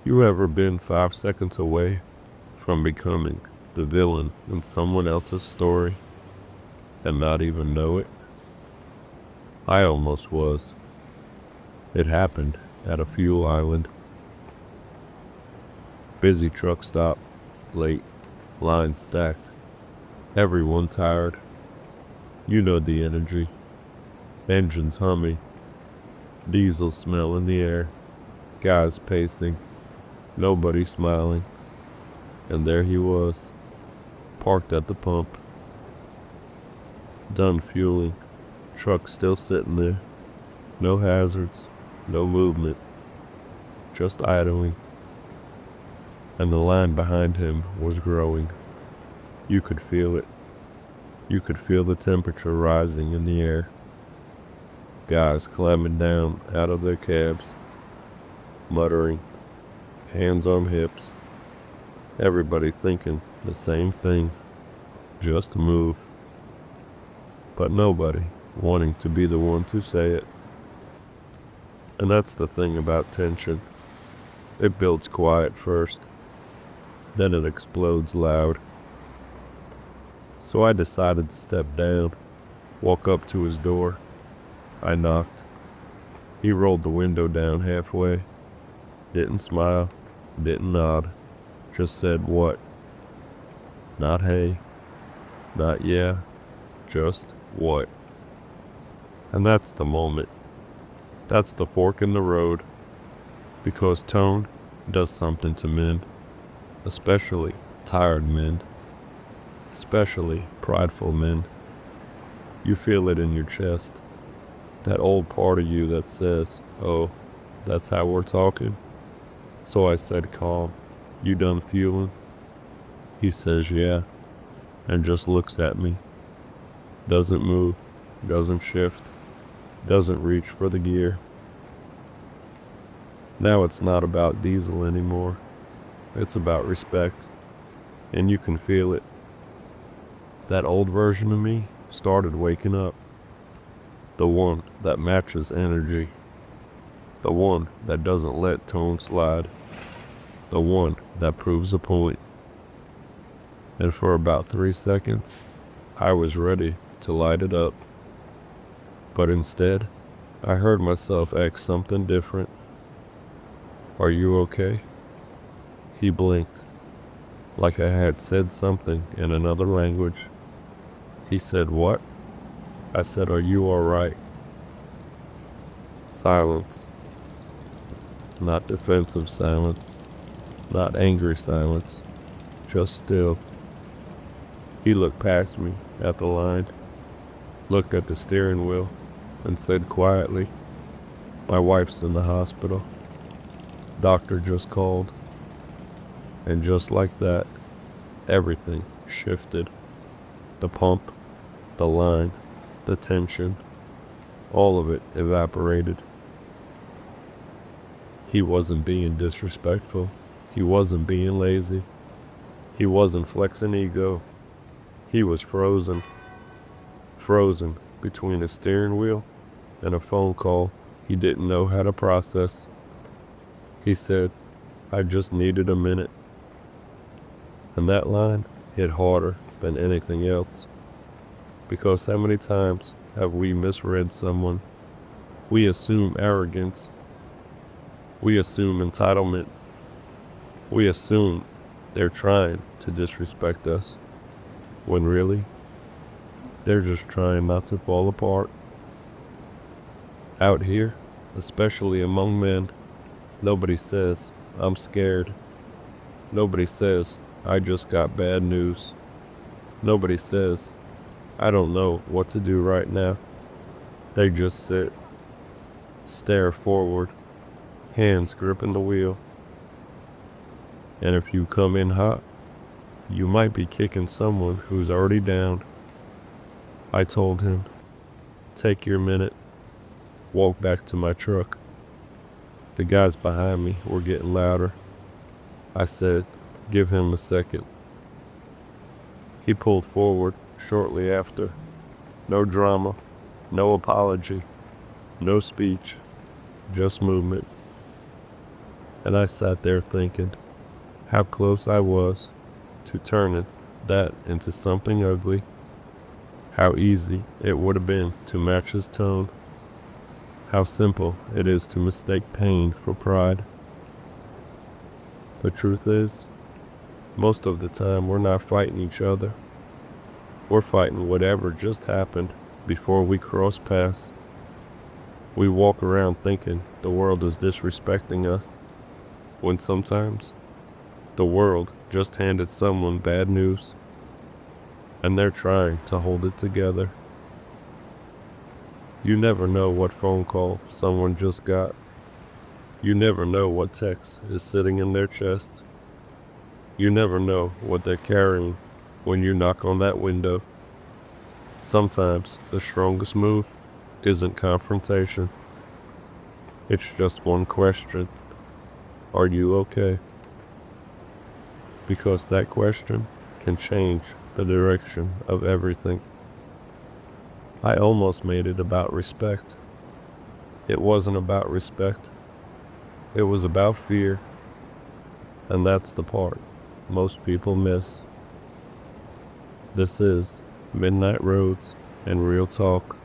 You ever been 5 seconds away from becoming the villain in someone else's story and not even know it? I almost was. It happened at a fuel island. Busy truck stop, late, line stacked, everyone tired. You know the energy. Engines humming, diesel smell in the air, guys pacing, nobody smiling. And there he was, parked at the pump, done fueling, truck still sitting there, no hazards, no movement, just idling. And the line behind him was growing. You could feel it. You could feel the temperature rising in the air. Guys climbing down out of their cabs, muttering, hands on hips. Everybody thinking the same thing, just move. But nobody wanting to be the one to say it. And that's the thing about tension. It builds quiet first, then it explodes loud. So I decided to step down, walk up to his door. I knocked. He rolled the window down halfway. Didn't smile, didn't nod, just said what? Not hey, not yeah, just what? And that's the moment. That's the fork in the road. Because tone does something to men, especially tired men, especially prideful men. You feel it in your chest. That old part of you that says, oh, that's how we're talking? So I said calm, you done fueling? He says yeah, and just looks at me. Doesn't move, doesn't shift, doesn't reach for the gear. Now it's not about diesel anymore. It's about respect, and you can feel it. That old version of me started waking up. The one that matches energy. The one that doesn't let tone slide. The one that proves a point. And for about 3 seconds, I was ready to light it up. But instead, I heard myself ask something different. Are you okay? He blinked, like I had said something in another language. He said, what? I said, are you all right? Silence. Not defensive silence. Not angry silence. Just still. He looked past me at the line, looked at the steering wheel, and said quietly, my wife's in the hospital. Doctor just called. And just like that, everything shifted. The pump, the line, the tension, all of it evaporated. He wasn't being disrespectful. He wasn't being lazy. He wasn't flexing ego. He was frozen. Frozen between a steering wheel and a phone call he didn't know how to process. He said, I just needed a minute. And that line hit harder than anything else. Because how many times have we misread someone? We assume arrogance. We assume entitlement. We assume they're trying to disrespect us. When really, they're just trying not to fall apart. Out here, especially among men, nobody says, I'm scared. Nobody says, I just got bad news. Nobody says, I don't know what to do right now. They just sit, stare forward, hands gripping the wheel. And if you come in hot, you might be kicking someone who's already down. I told him, take your minute, walk back to my truck. The guys behind me were getting louder. I said, give him a second. He pulled forward shortly after. No drama, no apology, no speech, just movement. And I sat there thinking how close I was to turning that into something ugly. How easy it would have been to match his tone. How simple it is to mistake pain for pride. The truth is, most of the time we're not fighting each other. We're fighting whatever just happened before we cross paths. We walk around thinking the world is disrespecting us, when sometimes the world just handed someone bad news, and they're trying to hold it together. You never know what phone call someone just got. You never know what text is sitting in their chest. You never know what they're carrying when you knock on that window. Sometimes the strongest move isn't confrontation. It's just one question. Are you okay? Because that question can change the direction of everything. I almost made it about respect. It wasn't about respect. It was about fear. And that's the part most people miss. This is Midnight Roads and Real Talk.